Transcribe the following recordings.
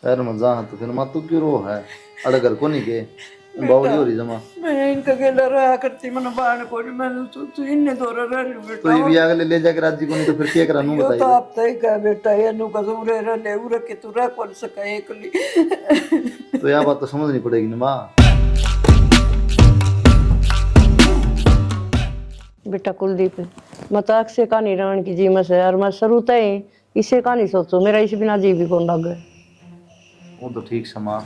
शहर में जा तो फिर माँ तू क्यों रो है? अरे घर को नहीं के बावली हो रही जमा। मैं इनका गेला रहा करती मन बाण को नहीं मैंने तू इन्ने दौरा रह लू तो बेटा। ये भी अगले ले जाकर राजी को नहीं तो फिर क्या करा नू यो तो बताइए। आप तय कह बेटा ये नु का उरे रह ले उरे के तू रह कौन सका एकली। तो यह बात तो समझनी पड़ेगी ना माँ। बेटा कुलदीप मजाक से कहानी रावण की जी में से और मैं शुरू तय इसे कहानी सोचो मेरा इस बिना जी भी कौन लग गए। वो तो ठीक से माँ,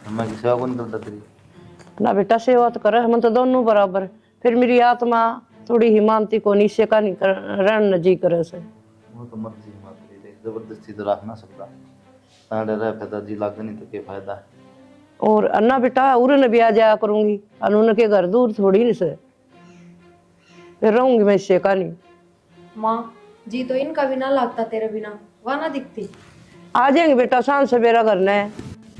मैं की सेवा कौन करता तेरी। ना बेटा सेवा तो करे हम तो दोनों बराबर। फिर मेरी आत्मा थोड़ी ही मानती को इसे कहानी रहन जी करे से। वो तो मर्जी माँ तेरी, देख जबरदस्ती तो रख ना सकता। साढ़े रह फायदा जी लाग नहीं तो क्या फायदा है। और अन्ना बेटा उरे न भी आ जाया करूंगी और उनके घर दूर थोड़ी नहीं से फिर रहूंगी मैं इससे कहानी। माँ जी तो इनका भी ना लगता तेरे बिना वह ना दिखती। आ जाएंगे बेटा शाम सवेरा करना है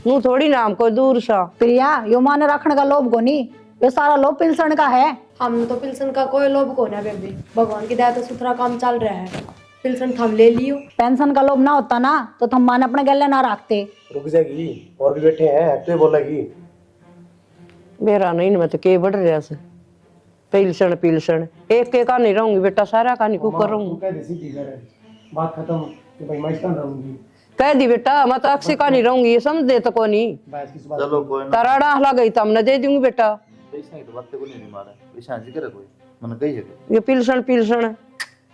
नू थोड़ी नाम कोई दूर सा। प्रिया यो मान रखने का लोभ को नहीं, ये सारा लोभ पिलसण का है। हम तो पिलसन का कोई लोभ को ना बेबे, भगवान की दया तो सुथरा काम चल रहा है। पिलसन थम ले लियो। पेंशन का लोभ ना होता ना तो तुम मान अपने गले ना रखते। रुक जाएगी और भी बैठे हैं तो बोलेगी। मेरा नहीं मैं तो के बढ़ रहा से पिलसण पिलसण एक का नहीं रहूंगी बेटा सारा कहानी कुकर रहूंगी। कह दे सीधी कर बात खत्म कि भाई मैं इसका रहूंगी। कह दी बेटा मैं तो अक्सी कहानी रहूंगी ये समझ दे तो को नहीं। बस किस बात चलो कोई ना, तारा डाहला गई तो हमने दे दूंगी बेटा। पैसा की तो बात को नहीं मारा, पैसा जिक्र है कोई मन कही है ये पिलसण पिलसण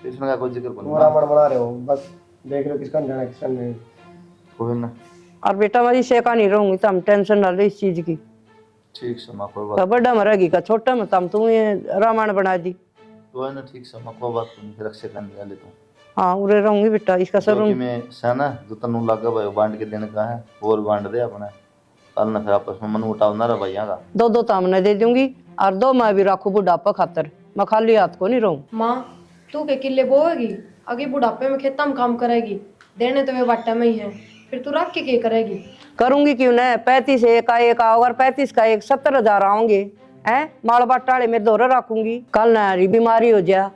पैसा का कोई जिक्र कोई मोरा मन बना रहे हो, बस देख लो किसका जाना किसका नहीं। कोई ना। और बेटा मेरी से कहानी रहूंगी तो हम टेंशन ना ले इस चीज की। ठीक से माँ कोई तो बात बड़ा मरेगी का छोटा में तम तू ये रामायण बना दी। कोई ना, ठीक से माँ कोई बात नहीं, फिर रक्षा करने वाले तुम हाँ उरे रहूंगी बेटा इसका सर क्योंकि मैं सेना जो तनु लगा भाई बांट के देने का है और बांट दे अपने कल ना फिर आपस में मन उठाव ना रहा भाई यहाँ का। दो दो तो हमने दे दूंगी और दो मैं भी रखू बुढ़ापा खातर मैं खाली हाथ को नहीं रहूं। माँ तू के किले बोएगी आगे बुढ़ापे में खेता में काम करेगी, देने तो वे बाटे में ही है, फिर तू रख के करेगी। करूंगी क्यों न 35 एक आओगे 35 का एक 70,000 आओगे हैं माल बाटाले में दौरा रखूंगी कल नारी बीमारी हो जा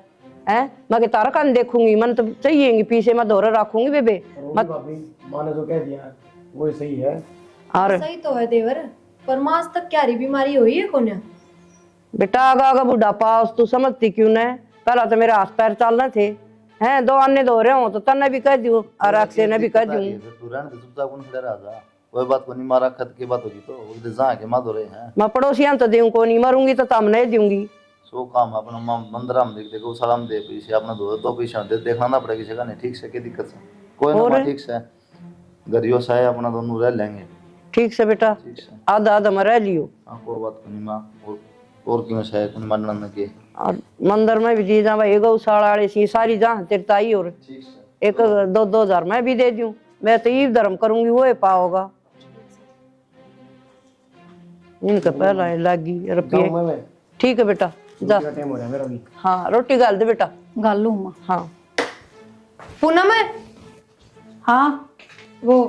हैं मैं तारा कान देखूंगी मन तो चाहिए पीछे मैं दौरा रखूंगी बेबे मत भाभी माँ ने जो कह दिया वो सही है। और सही तो है देवर, पर माँ आज तक क्या री बीमारी हुई है कोन्या। बेटा आगा आगा बुढ़ापा तू समझती क्यों न पहला तो मेरे हाथ पैर चलने थे हैं दो अन्य दो रहे हो तो तन्ने भी कह दूं और अक्षय ने भी कह दूं। तू रहने दे चुपचाप कौन खड़े रहा जा, कोई बात को नहीं मारा खत की बात होगी तो उधर जा के मार दो रहे हैं। मैं पड़ोसियां तो दूं को नहीं मरूंगी तो तम नहीं दूंगी। सो काम अपना मंदिर में देख देखो सलाम दे पीछे अपना दो तो पीछे दे देखना ना पड़ेगा किसी का नहीं। ठीक से क्या दिक्कत है कोई ना माँ, ठीक से गरियो सा है अपना दोनों रह लेंगे। ठीक से बेटा ठीक से आधा आधा में रह लियो। हाँ कोई बात को नहीं माँ, और क्यों से कौन मानना न के। और मंदिर में भी जी जा भाई गौशाला वाले सी सारी जहाँ तेरी ताई और ठीक से एक 2,000 मैं भी दे दूं मैं तो ये धर्म करूंगी वो पाओगा इनका पहला लागी रुपये। जाऊँ मैं ठीक है बेटा जा। टाइम हो रहा है मेरा भी। हाँ रोटी गाल दे बेटा। गाल लूं माँ। हाँ पूनम है हाँ वो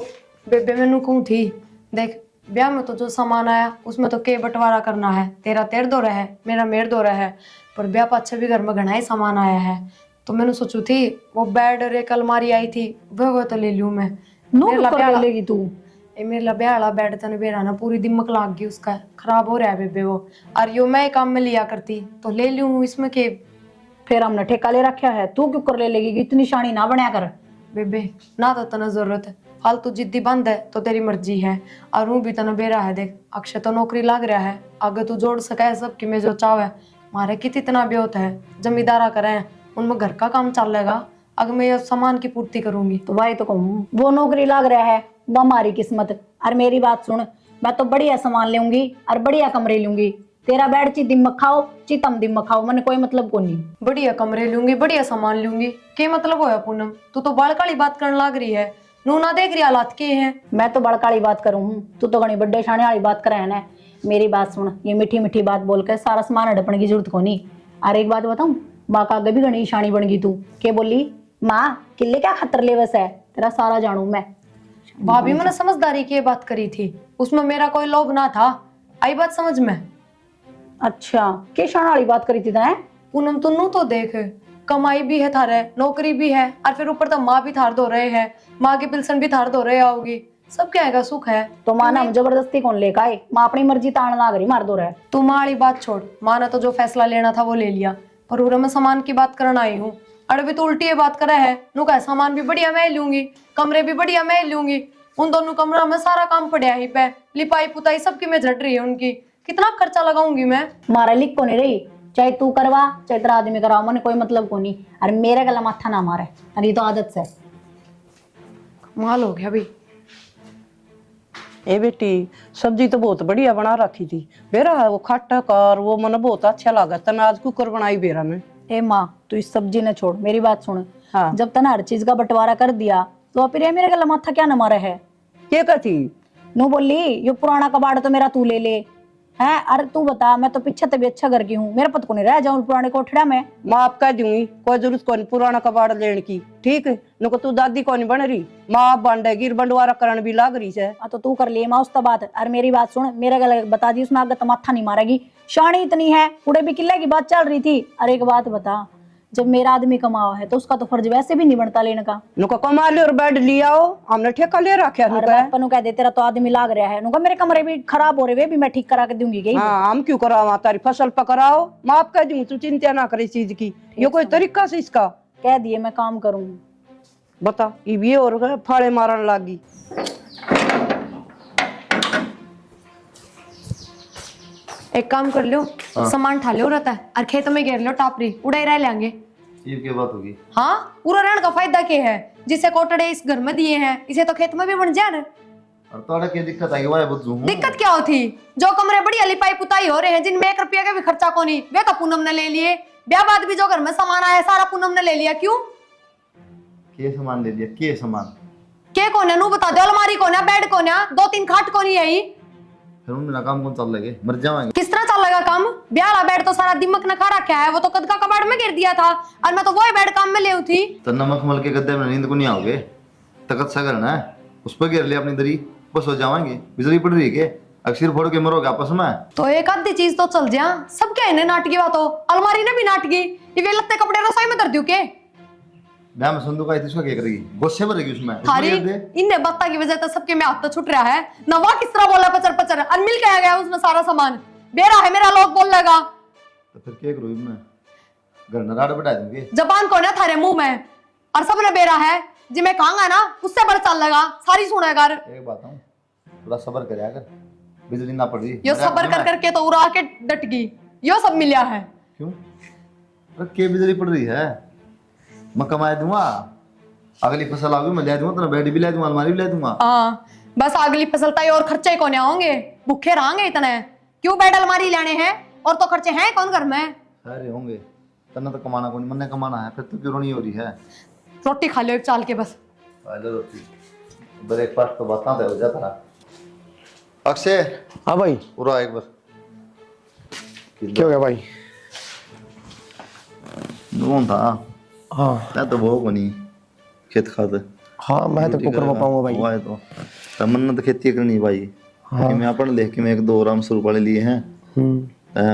बेबे मैनू कहूँ थी देख ब्याह में तो जो सामान आया उसमें तो के बंटवारा करना है, तेरा तेर दो रहा है मेरा मेर दो रहा है, पर ब्याह पाछे भी घर में घना ही सामान आया है तो मैंने सोचू थी वो बेड और एक अलमारी आई थी वो तो ले लूं मैं। नो मेरे ला कर ब्याह- ले लेगी तू। ए मेरे ला ब्याह वाला बेड तने बेरा ना पूरी दिमाग लाग गई उसका, खराब हो रहा है बेबे वो, और यो मैं काम में लिया करती तो ले लूं इसमें के। फिर हमने ठेका ले रखा है तू क्यों कर ले लेगी, इतनी शानी ना बनया कर। बेबे ना तो तना जरूरत है, फालतू जिद्दी बंद है तो तेरी मर्जी है, और वो भी तना बेरा है देख अक्षय तो नौकरी लाग रहा है आगे तू जोड़ सका है सबकी में जो चाव है मारे कितना भी होता है जमींदारा करें उनमें घर का काम चलेगा अगर मैं ये सामान की पूर्ति करूंगी। तो भाई तो कहूँ वो नौकरी लाग रहा है वो हमारी किस्मत। और मेरी बात सुन मैं तो बढ़िया सामान लूंगी और बढ़िया कमरे लूंगी, तेरा बेड ची दिमाग खाओ ची तम दिमाग खाओ मैंने कोई मतलब को नहीं। बढ़िया कमरे लूंगी बढ़िया सामान लूंगी क्या मतलब होया पूनम, तू तो बड़काली बात करने लग रही है, नू ना देख रही हालात के हैं। मैं तो बड़काली बात करूँ तू तो घनी बड्डे शाने वाली बात करे है। मेरी बात सुन ये मीठी मीठी बात बोल के सारा सामान हड़पने की जरूरत को नहीं। और एक बात बताऊं माँ का आगे भी घनी शानी बन गई तू के बोली माँ किले क्या खतर ले बस है तेरा सारा जानू मैं। भाभी मैंने समझदारी की ये बात करी थी उसमें मेरा कोई लोभ ना था, आई बात समझ में। अच्छा के शान वाली बात करी थी तैं। पूनम तुन्नू तो देख कमाई भी है थारे नौकरी भी है और फिर ऊपर तो माँ भी थार दो रहे हैं, माँ की पिलसन भी थार दो रहे आओगी, सब क्या है सुख है। तो माँ ना हम जबरदस्ती कौन लेकर आए, माँ अपनी मर्जी तान लाग रही मार दो रहे। तू माँ वाली बात छोड़, माँ ने तो जो फैसला लेना था वो ले लिया, पर उरे मैं सामान की बात करना आई हूँ। अरे भी तो उल्टी ये बात करे है, नु कह सामान भी बढ़िया मैं लूंगी, कमरे भी बढ़िया मैं लूंगी। उन दोनों कमरा में सारा काम पड़ा ही पे, लिपाई पुताई सबकी मैं झट रही है उनकी, कितना खर्चा लगाऊंगी मैं। मारा लिख को नहीं रही, चाहे तू करवा चाहे तेरा आदमी कराओ, मैंने कोई मतलब को नहीं। अरे मेरे गला माथा ना मारे, अरे ये तो आदत से। कमाल हो गया भाई। ए बेटी सब्जी तो बहुत बढ़िया बना रखी थी बेरा, वो खट्टा कर वो मन बहुत अच्छा लगा तना, आज कुकर बनाई बेरा में। ए माँ तू इस सब्जी ने छोड़, मेरी बात सुन। हाँ। जब तने हर चीज का बंटवारा कर दिया तो फिर ये मेरे गला माथा क्या न मारे है। क्या कहती? नो बोली ये पुराना कबाड़ तो मेरा तू ले ले है। अरे तू बता, मैं तो पीछे तभी अच्छा घर की हूँ, मेरा पत को नहीं रह जाऊं पुराने कोठड़ा में। माँ कह दूंगी, कोई जरूरत कौन पुराना कबाड़ लेने की, ठीक है नको तू दादी कौन बन रही, माँ बांटेगी बंटवारा करण भी लाग रही है। तो तू कर लिए माँ उसका बात। अरे मेरी बात सुन, मेरे गले बता दी उसमें आगे तो माथा नहीं मारेगी, शानी इतनी है, उड़े भी किले की बात चल रही थी। अरे एक बात बता, जब मेरा आदमी कमावा है तो उसका तो फर्ज वैसे भी नहीं बनता लेने का। नुका कमा ले और बेड लिया हो, हमने ठेका ले रखा है नुका। अपन कह दे तेरा तो आदमी लाग रहा है, नुका मेरे कमरे भी खराब हो रहे वे भी मैं ठीक करा के दूंगी गई। हाँ हम क्यों करावा, तारी फसल पकड़ाओ, माफ कर दूंगी, तू चिंता ना करे इस चीज की। ये कोई तरीका से इसका कह दिए मैं काम करूंगी। बता ये और फाड़े मारन लागी। एक काम कर लो, सामान ठा लो रहता है और खेत में घेर लो टापरी, उड़ाई रह लेंगे। ये क्या बात होगी? हाँ पूरा रहने का फायदा क्या है, जिसे कोटड़े इस घर में दिए हैं इसे तो खेत में भी बन जाए ना। और तोड़ा क्या दिक्कत आई वाय बुझू हूं? दिक्कत क्या होती, जो कमरे बढ़िया लिपाई पुताई हो रहे हैं जिनमें 1 रुपया का भी खर्चा को नहीं, वे तो पूनम ने ले लिए। ब्याह बाद भी जो घर में सामान आया सारा पूनम ने ले लिया, क्यों? के सामान ले लिया? के सामान के कौन है नू बता दो, अलमारी कौन है, बेड कौन है, 2-3 खाट कौन है यही? फिर मेरा काम कौन चल लगे, मर जाएंगे। किस तरह चल लगा काम? ब्याह वाला बेड तो सारा दिमक ने खा रखा है, वो तो कद का कबाड़ में गिर दिया था और मैं तो वही बेड काम में ले उठी। तो नमक मल के गद्दे में नींद को नहीं आओगे, तकत सा करना है, उस पर गिर ले अपनी दरी, बस हो जाएंगे। बिजली पड़ रही है के अक्सर फोड़ के मरोगे आपस में। तो एक आधी चीज तो चल जा, सब क्या इन्हें नाटकी बात हो, अलमारी ने भी नाटकी, ये वे लगते कपड़े रसोई में धर दूं के? ब्याह में संदूक आई थी, उसका क्या करेगी? गोस्से भरेगी उसमें? थारी इन्हें बत्ता की वजह से सबके में हाथ तो छूट रहा है ना। वाह किस तरह बोला पचर पचर, और मिल के आ गया उसमें सारा सामान, बेरा है मेरा लोग बोल लेगा। तो फिर क्या करूँ मैं? घर न राड़ बढ़ा दूंगी। जबान कौन है थारे मुंह में, और सबने बेरा है जी मैं कहूंगा ना उससे बड़ा चल लगा, सारी सुनेगा। एक बात हूँ, थोड़ा सब्र करे, अगर बिजली ना पड़ रही यो सबर कर करके तो उड़ा के डट गई, यो सब मिला है। क्यों? अरे के बिजली पड़ रही है, मैं कमा दूंगा, अगली फसल आगे मैं ले दूंगा, तेरा बेड भी ले दूंगा, अलमारी भी ले दूंगा। हाँ बस अगली फसल तय और खर्चे कौन होंगे, भूखे रहेंगे इतने, क्यों बेड अलमारी लेने हैं, और तो खर्चे हैं कौन घर में? सारे होंगे, तना तो कमाना कौन, मन ने कमाना है, फिर तो क्यों नहीं हो रही है? रोटी खा लो एक चाल के बस। पहले रोटी ब्रेकफास्ट तो बात हो जाता ना। अक्षय हाँ भाई, पूरा एक बार क्या हो गया भाई? कौन था? हाँ मैं तो वो बनी खेत खाद। हाँ मैं तो कुकर में पाऊंगा भाई। हुआ है तो तमन्ना तो खेती करनी है भाई। हाँ। कि मैं अपन लेके के मैं 1-2 राम शुरू वाले लिए हैं,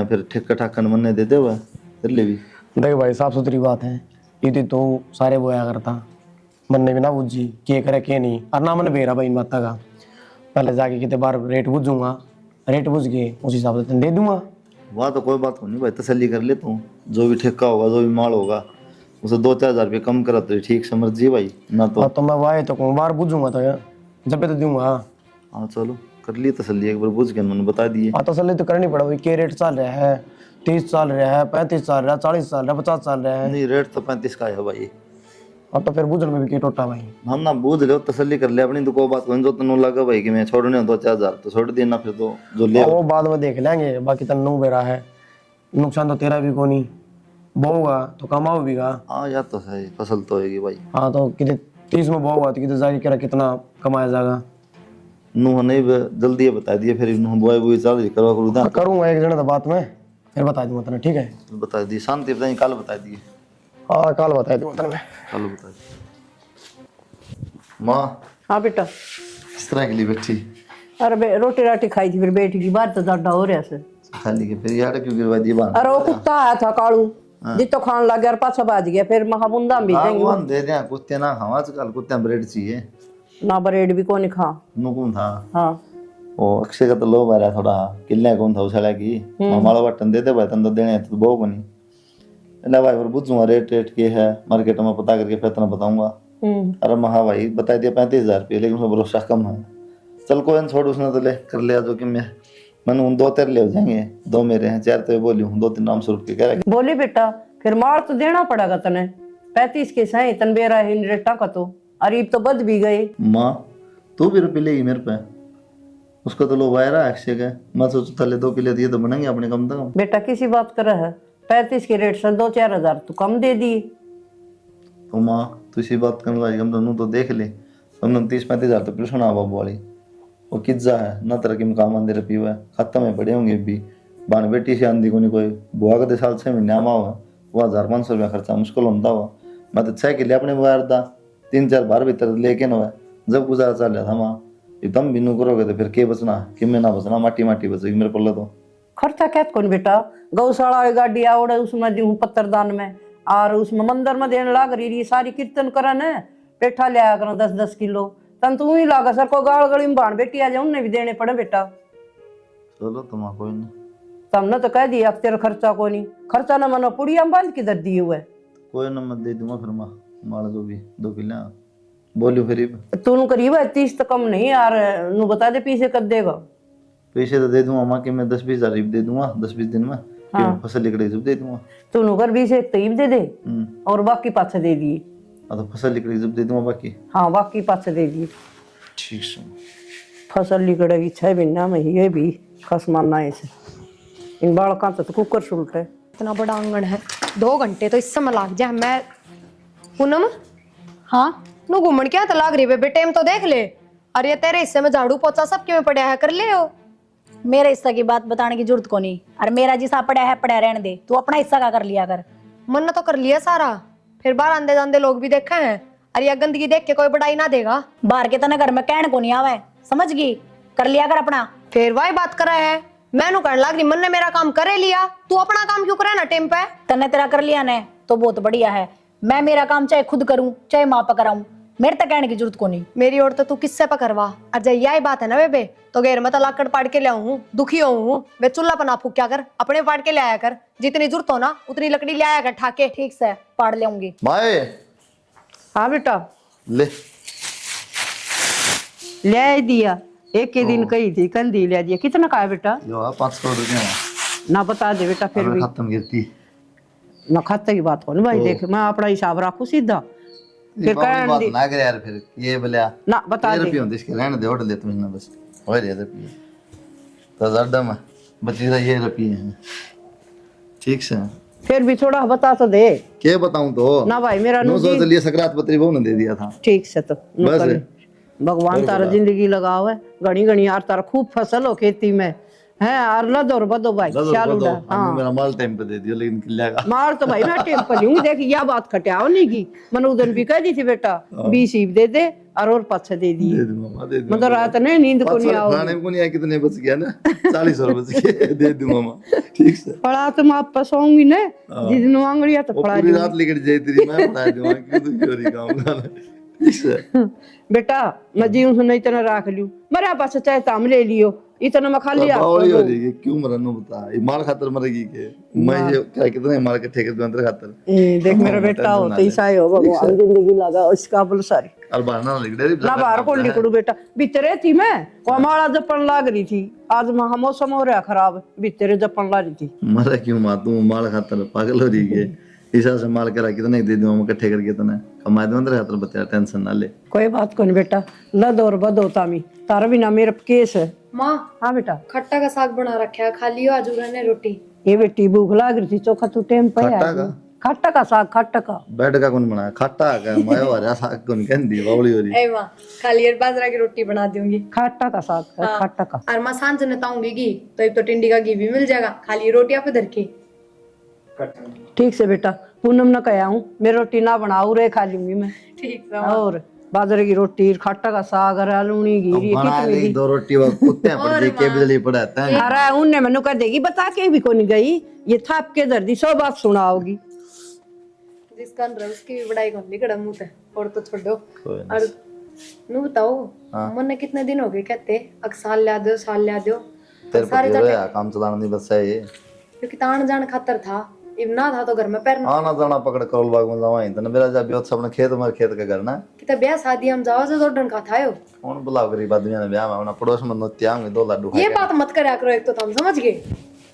फिर ठेका ठाकन मन्ने दे दे हुआ तेरे लिए भी। देख भाई साफ सुथरी बात है, ये तो सारे बोया करता, मन ने भी ना बुझी के करे के नहीं, और ना मन बेरा भाई इन बात का। पहले जाके कितने बार रेट बुझूंगा, रेट बुझ के उस हिसाब से दे दूंगा। वहाँ तो कोई बात नहीं भाई, तसल्ली कर ले तू, जो भी ठेका होगा जो भी माल होगा उसे 2-4 हज़ार रुपये कम करा तो ठीक समझ जी भाई ना। तो मैं वाए तो कहूँ बार बुझूंगा तो जब तो दूंगा। हाँ चलो कर लिए तसल्ली, एक बार बुझ के मैंने बता दिए। हाँ तसल्ली तो करनी पड़ा भाई, के रेट चल रहा है, 30 चल रहा है, 35 चल रहा है, 40 चल रहा है, 50 चल रहा है। नहीं रेट तो 35 का है भाई। अब तो फिर बुझन में भी के टोटा भाई। हम ना बूझ ले, तसल्ली कर ले अपनी, तो कोई बात नहीं, जो तनु लगा भाई कि मैं छोड़ने 2-4 हज़ार तो छोड़ देना, फिर तो जो ले वो बाद में देख लेंगे, बाकी तन्नू बेरा है, नुकसान तो तेरा भी को नहीं, बोगा तो कमाओ भी गा। हाँ यार तो सही, फसल तो होगी भाई। हाँ तो कितने 30 में बोगा तो कितने जारी करा कितना कमाया जाएगा। नूह नहीं जल्दी बता दिए, फिर नूह बुआई बुआई चल रही करवा करूँ हाँ, करूंगा एक जने तो बात में फिर बता दूंगा तेने, ठीक है? बता दिए, शांति बताइए, कल बता दिए। हाँ कल बता दूंगा तेने मैं। कल बता दिए। माँ हाँ बेटा, इस तरह के लिए बैठी अरे रोटी राटी खाई थी, फिर बेटी की बात तो ज्यादा हो रहा से। खाली के फिर यार क्यों गिरवा दिए बांध? अरे वो कुत्ता आया था कालू, जितो खान लग गया और पाछा बाज गया, फिर महाबुंदा भी देंगे। भगवान दे दे, कुत्ते ना खाओ आजकल, कुत्ते ब्रेड चाहिए। ना ब्रेड भी कौन खा। नु कौन था हाँ वो अक्षय का तो लोभ आ रहा थोड़ा किल्ले कौन था उछला की मामाला बटन दे दे भाई तन तो देने तो बहु बनी ना भाई और बुझूंगा रेट रेट के है मार्केट में पता करके फिर तना बताऊंगा। अरे महा भाई बता दिया 35,000 रुपये लेकिन उसमें भरोसा कम है। चल कोई न छोड़ उसने तो ले कर लिया जो कि मैंने उन 2-3 ले हो जाएंगे 2 मेरे हैं 4 तो बोली हूँ 2-3 नाम स्वरूप के कह रहे बोली बेटा फिर मार तो देना पड़ेगा तने 35 के सही तन बेरा है रेटा का तो अरीब तो बद भी गए। माँ तू भी रुपये लेगी मेरे पे उसका तो लोग आया रहा अक्षय का मैं सोचता ले 2 किलो दिए तो बनेंगे अपने कम से कम। बेटा किसी बात कर रहा है 35 के रेट से 2-4 हजार तो कम दे दिए। तो माँ तू इसी बात करने लगी हम दोनों तो देख ले हमने 30-35 हजार तो पिलसना बाबू वाली वो किज्जा है न तरह की मकाम आंदे रपी हुआ है खत्म है बड़े होंगे भी बान बेटी से आंधी को नहीं कोई बुआ का साल 6 महीने आमा हुआ वो 1,500 रुपया खर्चा मुश्किल होता हुआ मैं तो 6 किले अपने बाहर था 3-4 बार भीतर लेके न हुआ जब गुजारा चल रहा था माँ एकदम बिनू करोगे तो फिर के बचना कि मैं ना बचना माटी माटी बचेगी मेरे पल्ले तो खर्चा क्या कौन बेटा गौशाला वाली गाड़ी आवड़े उसमें दूं पत्थरदान में और उसमें मंदिर में देने लाग रही सारी कीर्तन करन है पेठा लिया करो 10-10 किलो तन तू ही लागा सर को गाल गली में बाण बेटी आ जाए उन्हें भी देने पड़े बेटा। चलो तुम कोई नहीं तुमने तो कह दिया तेरा खर्चा को नहीं खर्चा न मनो पुड़िया बांध किधर दिए हुए कोई ना मैं दे दूंगा फिर माँ मार जो भी 2 किलो बोलियो फिर तू करीब 30 तो कम नहीं यार नू बता दे पीछे कर देगा पैसे तो दे दूंगा माँ कि मैं 10-20 हजार दे दूंगा 10-20 दिन में फिर फसल लिखड़ी जब दे दूंगा तू कर 20 एक तईब दे दे और बाकी पाछे दे दिए। हाँ तो फसल लिखड़ी जब दे दूंगा बाकी हाँ बाकी पाछे दे दिए। ठीक है फसल लिकड़ेगी 6 महीना में ये भी खस मानना ऐसे इन बालका तो कुकर सुलट है। इतना बड़ा आंगन है 2 घंटे तो इस समय लग जाए। मैं पूनम हाँ नु घूमन क्या तो लाग रही बेबे टाइम तो देख ले। अरे तेरे हिस्से में झाड़ू पोछा सब क्यों पड़ा है कर ले हो। मेरे हिस्सा की बात बताने की जरूरत को नहीं और मेरा जिसा पड़ा है पड़ा रहने दे तू अपना हिस्सा का कर लिया कर। मन तो कर लिया सारा फिर बाहर आंदे जांदे लोग भी देखे हैं। अरे ये गंदगी देख के कोई बड़ाई ना देगा। बाहर के तना घर में कहने को नहीं आवे समझ गई कर लिया कर अपना। फिर वही बात करा है मैनू कहने लग रही मन ने मेरा काम करे लिया तू अपना काम क्यों करे ना टाइम पे। तने तेरा कर लिया ने तो बहुत बढ़िया है। मैं मेरा काम चाहे खुद करूं चाहे माँ पे कराऊं मेरे तक कहने की जरूरत को नहीं। मेरी ओर तो तू किससे पकड़वा। अजय यही बात है ना बेबे तो गैर में तो लाकड़ पाड़ के ले आऊं दुखी हूँ वे चूल्हा पर ना फूक क्या कर अपने पाड़ के ले आया कर जितनी जरूरत हो ना उतनी लकड़ी ले आया कर ठाके। ठीक से पाड़ लेऊंगी। माए हाँ बेटा ले ले दिया एक के दिन कही थी कंदी ले दिया कितना का है बेटा जो 5 करोड़ रुपया ना बता दे बेटा फिर भी खत्म गिरती ना खाते की बात हो ना भाई देख मैं अपना हिसाब रखू सीधा फिर बात ना करे यार फिर ये बोलिया ना बता दे रुपये होते इसके रहने दे ऑर्डर ले तुम ना बस हो रहे रुपये तो ज्यादा में बची रहा ये रुपये हैं ठीक से फिर भी थोड़ा बता तो दे। क्या बताऊं तो ना भाई मेरा नो सोच लिए सकरात पत्री बहु ने दे दिया था ठीक से तो बस भगवान तारा जिंदगी लगाओ है घनी घनी यार तारा खूब फसल हो खेती में है और लदो बदो भाई चालू हाँ मेरा माल टाइम पे दे दियो लेकिन किल्ला का मार तो भाई मैं टेम पर लूंगी देख यह बात खटाओ नहीं की मैंने उधर भी कह दी थी बेटा 20 ईब दे दे और पाछे दे दी दे दूंगा मामा दे दूंगा मतलब रात ने नींद को नहीं आओ खाने को नहीं आया कितने बच गया ना 40 और बच गए दे दूंगा मामा ठीक से पड़ा तो मैं आप सोऊंगी ना जिस दिन मांगड़िया तो पड़ा पूरी रात लेकर जाई तेरी मैं पढ़ा दूंगा क्यों तू चोरी काम करना ठीक से बेटा मैं जीव सुन इतना रख लूं मेरे पास चाहे ताम ले लियो इतना मैं खाली बावली हो रही है क्यों मरनो बता ये माल खातर मरेगी के मैं ये क्या कितने माल के ठेके अंदर खातर देख मेरा बेटा हो तो ऐसा ही हो भगवान जिंदगी लगा इसका बोल सारी और बाहर ना लिख दे ना बाहर को लिखड़ू बेटा भीतरे थी मैं कमाड़ा जपन लाग रही थी आज मौसम हो रहा खराब भीतरे जपन ला रही थी मरा क्यों मां तू माल खातर पागल हो रही है हिसाब से माल करा कितने दे दूं हम इकट्ठे करके इतना कमा दे अंदर खातर बच्चा टेंशन ना ले कोई बात को नहीं बेटा लद और बदो तामी तारा बिना मेरा केस है। माँ हाँ बेटा खट्टा का साग बना रखा है खा लियो आज ने रोटी। ये बेटी भूख लाग रही थी चोखा तू टेम पे खट्टा का खट्टा का साग खट्टा का बेड का कौन बनाया खट्टा का मैं वाला साग कौन कहंदी बावली हो रही ए माँ खाली बाजरा की रोटी बना दूंगी खट्टा का साग खट्टा का और माँ सांझ ने ताऊंगी घी तो एक तो टिंडी का घी भी मिल जाएगा खाली रोटियां पे धर के। ठीक से बेटा पूनम न कहा हूँ मैं रोटी ना बनाऊ रे खा लूंगी मैं ठीक है और बाजरे की रोटी खट्टा का साग अरे लूनी घी बना ले 2 रोटी वो कुत्ते पर जी के बिजली पड़ाता है अरे उनने मैंने कह देगी बता के भी कोनी गई ये थाप के दर्दी सब बात सुनाओगी जिसका अंदर उसकी भी बड़ाई कौन निकड़ा मुंह ते और तो छोड़ो। और नू बताओ हाँ। मन कितने दिन हो गए कहते अक साल ला दो साल ला दो तेरे सारे पति जाते है काम चलाना नहीं बस है ये। क्योंकि तान जान खातर था इब ना था तो घर में पैर आना जाना पकड़ करोल बाग में जावा तो मेरा जा ब्योत अपने खेत में खेत के घर ना किता ब्याह शादी हम जाओ से दौड़न का था यो कौन बुलाओ गरीब आदमी ने ब्याह में अपना पड़ोस में नोत्या होंगे 2 लाडू ये खाए बात मत करया करो एक तो तुम समझ गए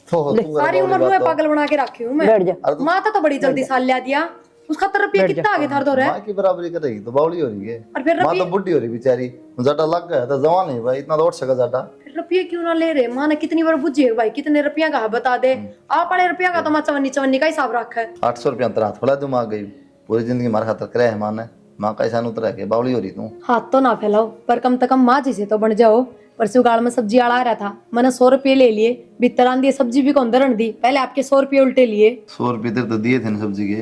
तो तू सारी उम्र में पागल बना के रखी हूं मैं बैठ जा। माता तो बड़ी जल्दी साल ला दिया उसका तो रुपया कितना आगे थार दो रहे माँ की बराबरी करेगी तो बावली हो रही है। और फिर माँ तो बुढ़ी हो रही बेचारी जटा लग गया तो जवान है भाई इतना दौड़ सका जटा रुपये क्यों ना ले रहे माँ ने कितनी बार बुझे भाई कितने रुपया का है बता दे आप वाले रुपया का तो मैं चवन्नी चवन्नी का हिसाब रखा है 800 रुपया अंतर हाथ खोला दिमाग गई पूरी जिंदगी मार खातर करे है माँ ने माँ का ऐसा उतरा के बावली हो रही तू हाथ तो ना फैलाओ पर कम से कम माँ जी से तो बन जाओ परसों गाड़ में सब्जी आड़ा रहा था मैंने 100 रुपये ले लिए भीतर आंधी सब्जी भी कौन दरण दी पहले आपके 100 रुपये उल्टे लिए 100 रुपये तेरे तो दिए थे ना सब्जी के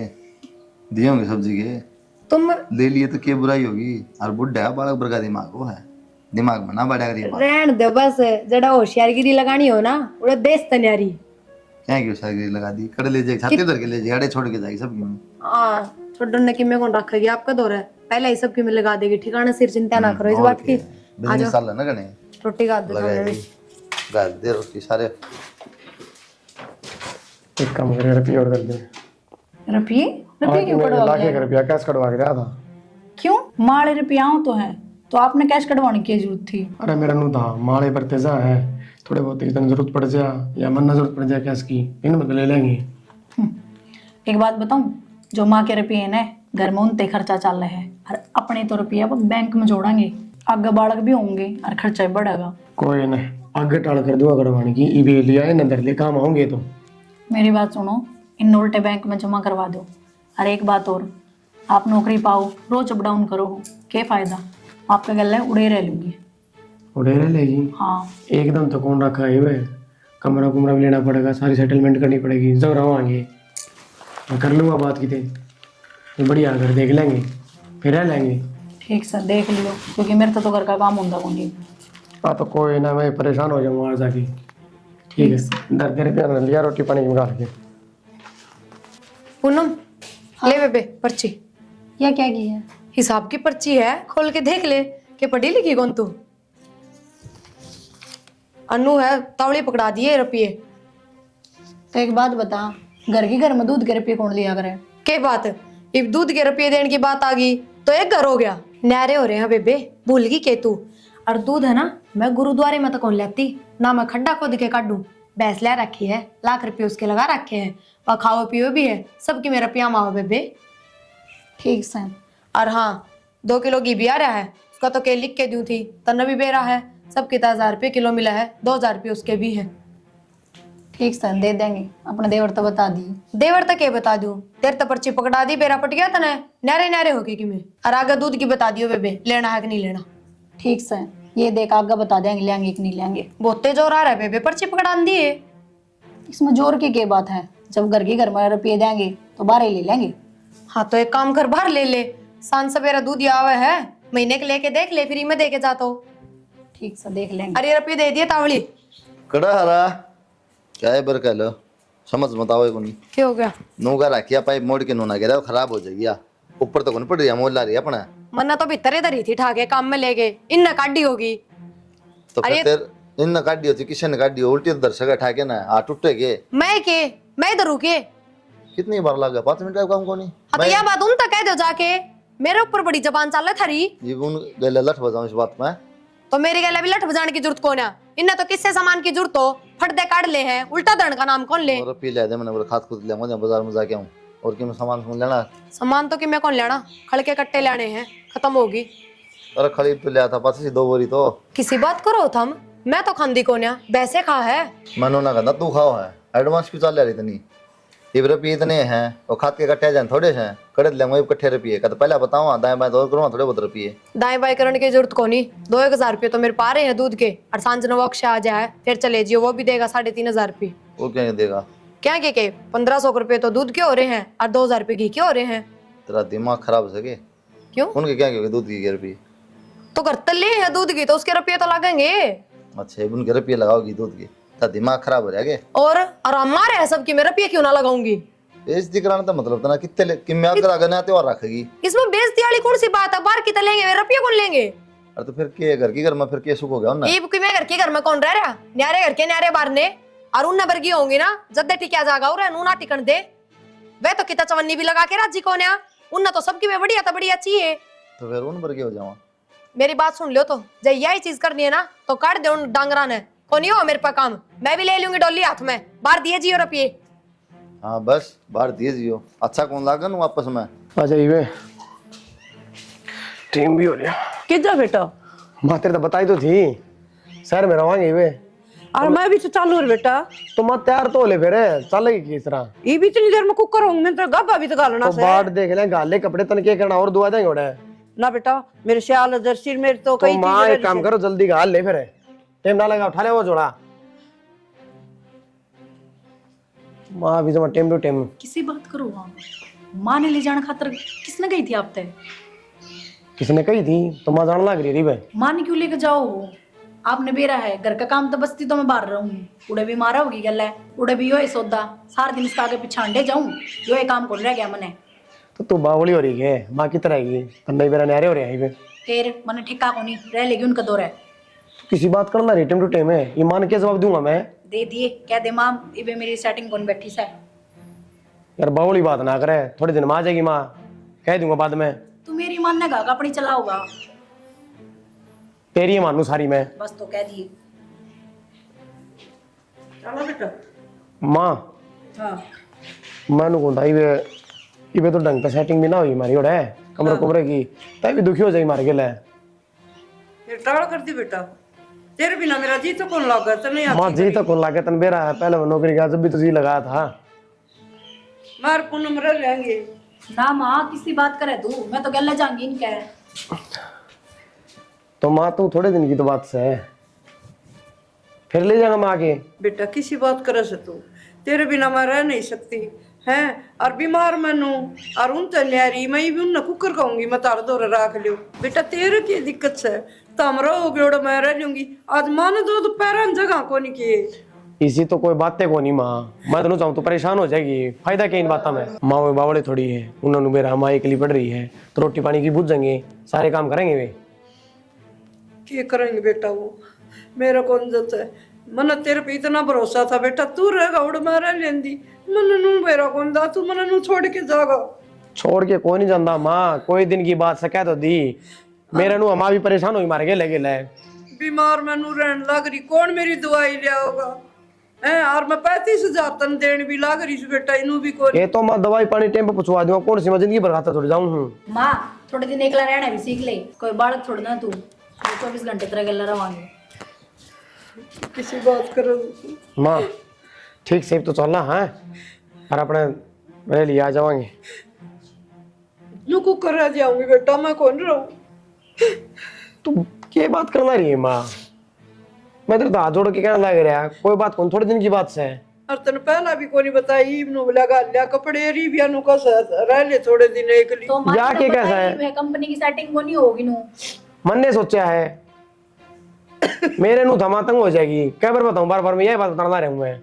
दिए होंगे सब्जी के तुम ले लिए तो क्या बुराई होगी और बुढ़ा है बालक वर्ग का दिमाग वो है दिमाग में ना बढ़ा गरीब रहन दो बस जड़ा होशियारगिरी लगानी हो ना उड़ा देश तन्यारी क्या क्यों सारी लगा दी कड़े ले जाए छाती धर के ले जाए अड़े छोड़ के जाएगी सब क्यों हाँ छोड़ने ने किमे कौन रखेगी आपका दौर है पहले ही सब की में लगा देगी ठिकाने सिर चिंता ना करो इस बात की बिजनेस साल है ना कने रोटी का दो लगा दी गाल दे रोटी सारे एक काम करे रुपये और कर दे रुपये रुपये क्यों कटवा लाख एक रुपया कैश कटवा के दिया था। क्यों माड़े रुपयाओं तो है तो आपने कैश कटवाने की जरूरत थी। अरे मेरा नू था माले पर तेजा है थोड़े बहुत इतनी जरूरत पड़ जाए या मन जरूरत पड़ जाए कैश की इन बदले ले लेंगे। एक बात बताऊं जो माँ के रुपये ना घर में उनते खर्चा चल रहा है और अपने तो रुपये अब बैंक में जोड़ेंगे आगे बालक भी होंगे और खर्चा भी बढ़ेगा। कोई ना आगे टाल कर दूंगा कटवाने की ई लिया इन अंदर ले काम आऊंगे तो मेरी बात सुनो इन उल्टे बैंक में जमा करवा दो। और एक बात और आप नौकरी पाओ रोज अप डाउन करो क्या फायदा आपका गल है उड़े रह लूंगी। उड़े रह लेगी हाँ एकदम तो कौन रखा है वे कमरा कुमरा भी लेना पड़ेगा सारी सेटलमेंट करनी पड़ेगी जब रहोगे मैं कर लूँगा बात की तो बढ़िया घर देख लेंगे फिर रह लेंगे। ठीक सर देख लियो क्योंकि मेरे तो घर का काम होता होंगे। हाँ तो कोई ना मैं परेशान हो जाऊँगा जाके ठीक है डर के रुपया लिया रोटी पानी निकाल के। पूनम ले बेबे पर्ची यह क्या की है। हिसाब की पर्ची है खोल के देख ले कि पढ़ी लिखी कौन तू अनु है तावड़ी पकड़ा दिए रुपये। तो एक बात बता घर के घर में दूध के रुपये कौन लिया करे। के बात इब दूध के रुपये देने की बात आ गई तो एक घर हो गया न्यारे हो रहे हैं बेबे भूल गई के तू। और दूध है ना मैं गुरुद्वारे में तो कौन लेती ना मैं खड्डा खोद के काटू भैंस ले रखी है लाख रुपये उसके लगा रखे हैं और खाओ पियो भी है सबकी मेरा पिया माओ बेबे। ठीक सर। और हाँ 2 किलो घी भी आ रहा है उसका तो के लिख के दूं थी तन्ना भी बेरा है सबके 1000 रुपये किलो मिला है 2000 रुपये उसके भी है। ठीक सर दे देंगे अपने देवर तो बता दी। देवर तक के बता दूं तेरे तो पर्ची पकड़ा दी बेरा पट गया तने नारे नारे होके कि मैं और आगे दूध की बता दियो बेबे लेना है कि नहीं लेना। ठीक सर ये देख आगे बता देंगे लेंगे कि नहीं लेंगे। बहुते जोर आ रहा है बेबे पर्ची पकड़ा दिए इसमें जोर की क्या बात है जब घर के घर में रुपये देंगे तो बाहर ही ले लेंगे। हाँ तो एक काम कर बाहर ले ले सांझ सवेरा दूध आवा है महीने के लेके देख ले फ्री में दे के जाता हो। ठीक सर देख लेंगे। अरे रुपये दे दिए तावड़ी कड़ा हरा क्या है बर कह लो समझ बताओ को नहीं क्या हो गया नूगा रखिया पाइप मोड़ के नूना गिरा खराब हो जाएगी या ऊपर तो कौन पड़ रही है मोल ला रही है अपना मन्ना तो भीतर इधर ही थी ठाके काम में ले गए इन काटी होगी। तो फिर तेर इन काटी होती किसी ने काटी हो उल्टी दर्शक उठा के ना आ टूटे के मैं इधर रुके कितनी बार लगा 5 मिनट का काम को नहीं हाँ तो यह बात उन तक कह दो जाके मेरे ऊपर बड़ी जबान चल रही थारी ये उन गले लठ बजाऊं इस बात में तो मेरी गले भी लठ बजाने की जरूरत कौन है इन्हें तो किससे सामान की जरूरत हो फट दे काट ले है उल्टा धड़ का नाम कौन ले और पी ले दे मैंने बोला खाद खुद ले मुझे बाजार में जाके आऊं और कि मैं सामान सुन लेना सामान तो कि मैं कौन लेना खड़के कट्टे लेने हैं खत्म होगी। अरे खरीद तो लिया था पास से 2 बोरी तो किसी बात करो थम मैं तो खांदी कौन है वैसे खा है मनो ना कहता तू खाओ है एडवांस क्यों चल रही इतनी ये रुपये इतने हैं और खाद के कट्टे जाए थोड़े हैं कड़े लेंगे इकट्ठे रुपये का तो पहले बताओ दाएं बाएं दौर करूँ थोड़े बहुत रुपये दाएं बाएं करने की जरूरत को नहीं 2-1000 रुपये तो मेरे पा रहे हैं दूध के और सांझ नवा अक्षय आ जाए फिर चले जियो वो भी देगा 3500 रुपये। वो क्या देगा क्या के 1500 रुपये तो दूध के हो रहे हैं और 2000 रुपये घी के हो रहे हैं। तेरा दिमाग खराब हो सके क्यों उनके क्या क्यों दूध की रुपये तो घर तले है दूध की तो उसके रुपये तो लगेंगे। अच्छा उनके रुपये लगाओगी दूध की तो दिमाग खराब हो जाएगा और हमारे है सबकी मैं रुपये क्यों ना लगाऊंगी बेइज्जती कराने का मतलब था ना कितने किम्या करा गया ना त्योहार रखेगी। इसमें बेइज्जती वाली कौन सी बात है? बाहर कितना लेंगे, रुपये कौन लेंगे? अरे तो फिर के घर की घर में फिर के सुख हो गया ना। ये कि मैं घर के घर में कौन रह रहा? न्यारे घर के न्यारे बाहर ने और उन नंबर की होंगी ना जद्दे टिका जागा और नू ना टिकन दे। वे तो कितना चवन्नी भी लगा के राजी कौन है? उन तो सबकी में बढ़िया तो बढ़िया चाहिए। तो फिर उन पर के हो जावा। मेरी बात सुन लो, तो जब यही चीज करनी है ना तो काट दे उन डांगरा ने। कोनी हो मेरे पे काम, मैं भी ले लूंगी डोली हाथ में, बाहर दिए जी रुपये। हाँ बस बाहर दिए जियो, अच्छा कौन लागन वापस में। आ जाइए, टीम भी हो रही है। किधर बेटा? माँ तेरे तो बताई तो थी शहर में रवांगे वे। और मैं भी तो चालू है बेटा। तो मैं तैयार तो ले फिर चलेगी किस तरह? ये भी इतनी देर में कुकर हूँ मैं तो गब्बा भी तो गालना तो से। बाट देख ले, गाले कपड़े तन के करना और दुआ देंगे उड़े। ना बेटा मेरे श्याल जर्सी मेरे तो तो कई माँ एक काम करो, जल्दी गाल ले फिर, टाइम ना लगा, उठा ले वो जोड़ा। माँ अभी जमा टाइम टू टाइम। किसी बात करो वहाँ माँ ने ले जाने खातर किसने गई थी आप तय? किसने कही थी? तो माँ जान लग रही है। माँ ने क्यों लेकर जाओ? आपने बेरा है घर का काम तो बस्ती तो मैं बाहर रहूंगी। उड़े भी मारा होगी गल है, उड़े भी यो ही सौदा सारा दिन इसका आगे पीछे अंडे जाऊं, यो ही काम कर रह गया मने। तो तू बावली हो रही है, माँ की तरह की तन्ने बेरा न्यारे हो रहे हैं। फिर मने ठिका को नहीं रह लेगी उनका दौर है। तो किसी बात करना रही टाइम टू टाइम है, ये मान के जवाब दूंगा मैं। दे दिए कह दे माँ इबे मेरी सेटिंग कौन बैठी सा। यार बावली बात ना करे, थोड़े दिन में आ जाएगी माँ, कह दूंगा बाद में। तू मेरी मानने का अपनी चलाओगा? तेरी मानू सारी मैं। बस तो कह दिए। चलो बेटा। माँ हाँ मैंने कहता इवे तो ढंग पे सेटिंग भी ना हुई हमारी ओढ़े कमरे कुमरे की, तय भी दुखी हो जाएगी मारे गेले। ये टाड़ कर दी बेटा, तेरे बिना मेरा जी तो कौन लगा तो नहीं माँ आती। जी तो कौन लागे तन बेरा है, पहले वो नौकरी का जब भी तुझे लगाया था। मार पूनम रह लेंगे ना माँ किसी बात करे तू, मैं तो गले जाऊंगी इनके। तो माँ तू थोड़े दिन की तो बात से है, फिर ले जाएगा माँ के। बेटा किसी बात करे से तू, तेरे बिना मैं रह नहीं सकती हैं। और बीमार मैनू और उन न्यारी मैं भी उन कुकर कहूंगी मैं तार दौरे रख लियो। बेटा तेरे की दिक्कत से तमरा हो गया मैं रह लूंगी। आज मान दो तो पैर जगह को नहीं किए। इसी तो कोई बातें को नहीं माँ, मैं तो चाहूँ तो परेशान हो जाएगी, फायदा क्या इन बातों में। माँ में बावड़े थोड़ी है, उन्होंने मेरा माँ अकेली पड़ रही है, तो रोटी पानी की बुझ जाएंगे, सारे काम करेंगे वे। क्या करेंगे बेटा वो, मेरा कौन जाता है। मन तेरे पे इतना भरोसा था बेटा, तू रहेगा उड़ मैं रह लेंदी। मन नू मेरा कौन दा, तू मन नू छोड़ के जागा। छोड़ के कोई नहीं जानता माँ, कोई दिन की बात सकै तो दी, मेरे नु माँ भी परेशान हुई मारे गेले गेले। बीमार मैनू रहन लग रही, कौन मेरी दवाई लिया होगा है। और मैं 35,000 तन देन भी लाग रही बेटा, इनू भी कोई। ये तो मैं दवाई पानी टाइम पे पूछवा दूंगा, कौन सी मैं जिंदगी भर खाता थोड़ी जाऊं हूँ। माँ थोड़े दिन एकला रहना भी सीख ले, कोई बालक थोड़ी ना तू 24 घंटे तेरा गला रवांगे। किसी बात करो माँ ठीक से तो चलना है, और अपने मेरे लिए आ जावांगे। नू कुकर रह जाऊंगी बेटा, मैं कौन रहूं। तू क्या बात करना रही है माँ, मैं तेरे तो हाथ जोड़ के कहना लग रहा है, कोई बात कौन थोड़े दिन की बात से है। और तन पहला भी कोनी बताई इबनू लगा लिया कपड़े री भी अनु का रह ले थोड़े दिन एक ली। तो माँ या ने के तो कैसा बताई है? वह कंपनी की सेटिंग को नहीं होगी नू। मन ने सोचा है मेरे नु धमातंग हो जाएगी, क्या बार बताऊं, बार बार मैं यही बात बताना रहा हूं मैं।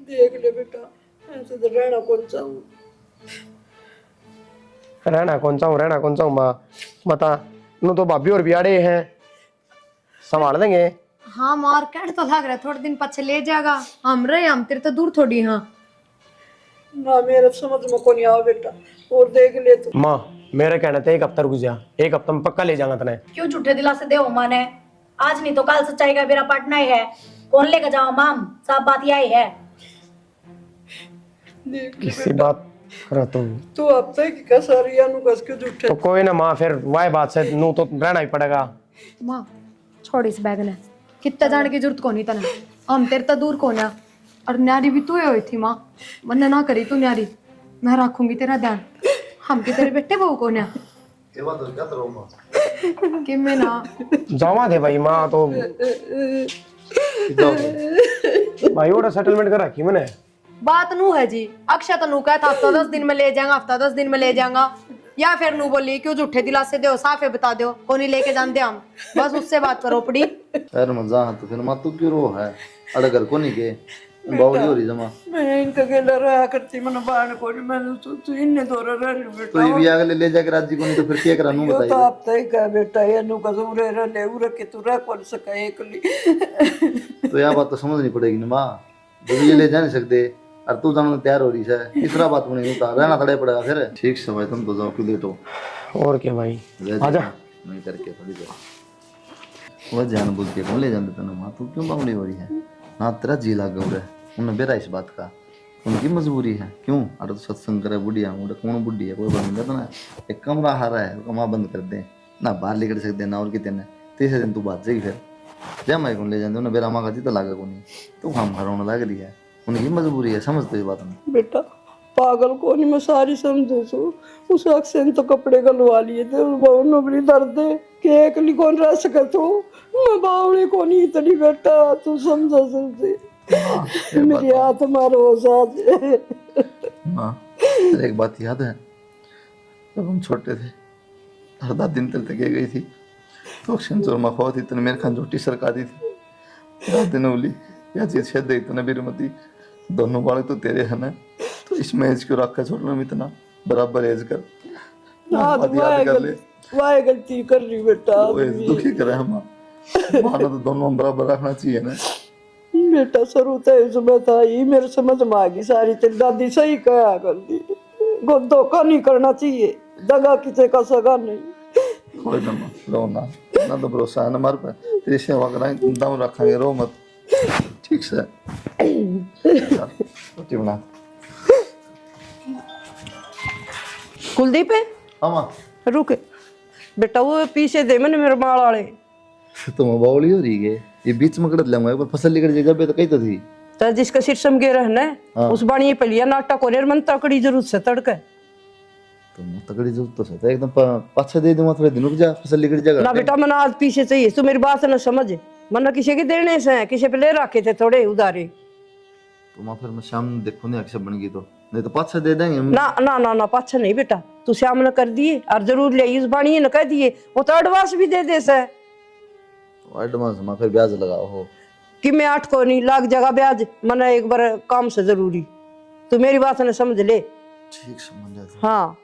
देख ले बेटा, ऐसे तो रहना कौन चाहूं। रहना कौन चाहूं माँ, बता नु तो भाभी और बियाड़े हैं, संभाल देंगे। हाँ मार कैट तो लग रहा है, थोड़े दिन पीछे ले जाएगा। हम रहे हम तेरे तो दूर थोड़ी। हाँ ना मेरा समझ में को नहीं आओ बेटा, और देख ले तू। माँ मेरे कहने थे एक हफ्ता रुक जा, एक हफ्ता में पक्का ले जाऊंगा तने। क्यों झूठे दिलासे दे माँ ने? आज नहीं तो कल सच्चाई का बेरा पाटना ही है, कौन लेकर जाओ माम, सब बात यही है। देख ले किसी बात करा तू अब तक क्या सारी अनु कस के झूठे। तो कोई ना माँ, फिर वाह बात से नू तो रहना ही पड़ेगा। माँ छोड़ इस बैग ने, कितना जाने की जरूरत को नहीं तने, हम तेरे तो दूर को ना। और न्यारी भी तू हुई थी माँ, वरना ना करी तू न्यारी, मैं रखूंगी तेरा ध्यान। हम के तेरे बेटे बहू को ना ये बात तो क्या करो माँ। कि मैं ना जावा दे भाई माँ, तो भाई और सेटलमेंट कर रखी मैंने। बात नू है जी, अक्षय तो नू कहता हफ्ता 10 दिन में ले जाएगा, हफ्ता 10 दिन में ले जाएगा। या फिर नू बोली क्यों झूठे दिलासे दो, साफे बता दो को नहीं लेके जानते हम, बस उससे बात करो पड़ी। यार मजा तो फिर माँ तू क्यों रो है, अड़गर को नहीं के बावली हो रही जमा मैं इनका गेला रहा करती मन बाण को नहीं मैंने तू इन्ने दौरा रह ली बेटा तो ये भी आगे ले जाके राजी को नहीं तो फिर क्या करा नू यो तो बताइए आप तय का बेटा ये नु कसम रे रह उरे के तू रह कौन सका एकली तो यह बात तो समझनी पड़ेगी ना माँ जब ये ले जा नहीं सकते और तू जाने को तैयार हो रही है तीसरा बात बनेगी तो रहना थोड़ा पड़ेगा फिर ठीक से भाई तुम तो जाओ क्यों लेट हो और क्या भाई आजा नहीं करके थोड़ी देर वो जान बुझ के कौन ले जाते तेना माँ तू क्यों बावली हो रही है ना तेरा जी लग गया उन्हें बेरा इस बात का उनकी मजबूरी है क्यों अरे तो सत्संग करे बुढ़िया मुझे कौन बुढ़ी है कोई बन गया ना एक कमरा हारा है कमा बंद कर दे ना बाहर निकल सकते ना और कितने तीसरे दिन तू बात जाएगी फिर जब मैं कौन ले जाते उन्हें बेरा माँ का जीता लागा को नहीं तो हम घर होने लग रही है उनकी मजबूरी है समझते इस बात में बेटा पागल को नहीं मैं सारी समझू सू उस अक्सर तो कपड़े गलवा लिए थे बहुत नबरी दर्द है कि एकली कौन रह सके तू मैं बावली को नहीं इतनी बेटा तू समझा सकती मेरी हाथ मारो साथ हाँ तेरे एक बात याद है जब हम छोटे थे हर 10 दिन तक गई थी तो शंचोर मखवा थी तने मेरे खान झूठी सरका दी थी 10 दिन उली या चीज छेद दे इतना बिरमती दोनों वाले तो तेरे है ना तो इसमें एज क्यों रखा छोड़ना में इतना बराबर एज कर बात याद कर ले वाह गलती कर रही बेटा वो एज दुखी करे हम माना तो दोनों बराबर रखना चाहिए ना बेटा शुरू तो इसमें था ये मेरे समझ में आ गई सारी तेरी दादी सही कहा कर दी को धोखा नहीं करना चाहिए दगा किसी का सगा नहीं कोई ना रो ना ना तो भरोसा है ना हमारे पे तेरी सेवा कराएंगे दम रखेंगे रो मत ठीक से रोटी बना कुलदीप हाँ माँ रुक बेटा वो पीछे दे मैंने मेरे माल वाले तो मैं बावली हो रही है ये बीच में कड़त लूंगा एक बार फसल लेकर जगह पे तो कही तो थी तो जिसका शीर्षम गे रहना है उस बाणी पे लिया नाटक को मन तकड़ी जरूरत से तड़के तो मैं तगड़ी जरूरत तो है एकदम पाछा दे दूंगा थोड़े दिन रुक जा फसल लेकर जगह ना बेटा मन आज पीछे चाहिए तू मेरी बात न समझ मन किसी के देने से है किसी पे ले रखे थे थोड़े उधारे तो मैं फिर मैं शाम देखो नहीं अक्सर बन गई तो नहीं तो पाछा दे देंगे हम। ना ना ना ना पाछा नहीं बेटा तू श्याम ने कर दिए और जरूर ले उस बाणी ने कह दिए वो तो एडवांस भी दे दे से एडवांस में फिर ब्याज लगाओ हो कि मैं 8 को नहीं लाख जगह ब्याज मन एक बार काम से जरूरी तू मेरी बात ने समझ ले ठीक समझ जाते हाँ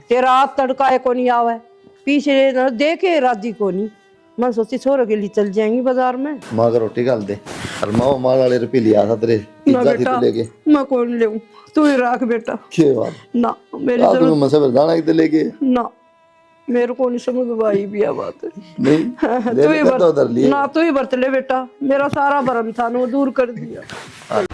तेरा हाथ तड़काए को नहीं आवे पीछे न देखे राजी को नहीं मैं सोची छोरों के लिए चल जाएंगी बाजार में माँ का रोटी डाल दे और माँ माल वाले रुपये लिया था तेरे ना इज्जत थी बेटा तो लेके मैं कौन ले तू ही रख बेटा के बात ना मेरी रात जरूरत में मसा दाना के लेके ना मेरे को नहीं समझ भाई भी बात है नहीं ले तू ही लेकर तो उधर लिए ना तू ही बरत ले बेटा मेरा सारा भरम था ना वो दूर कर दिया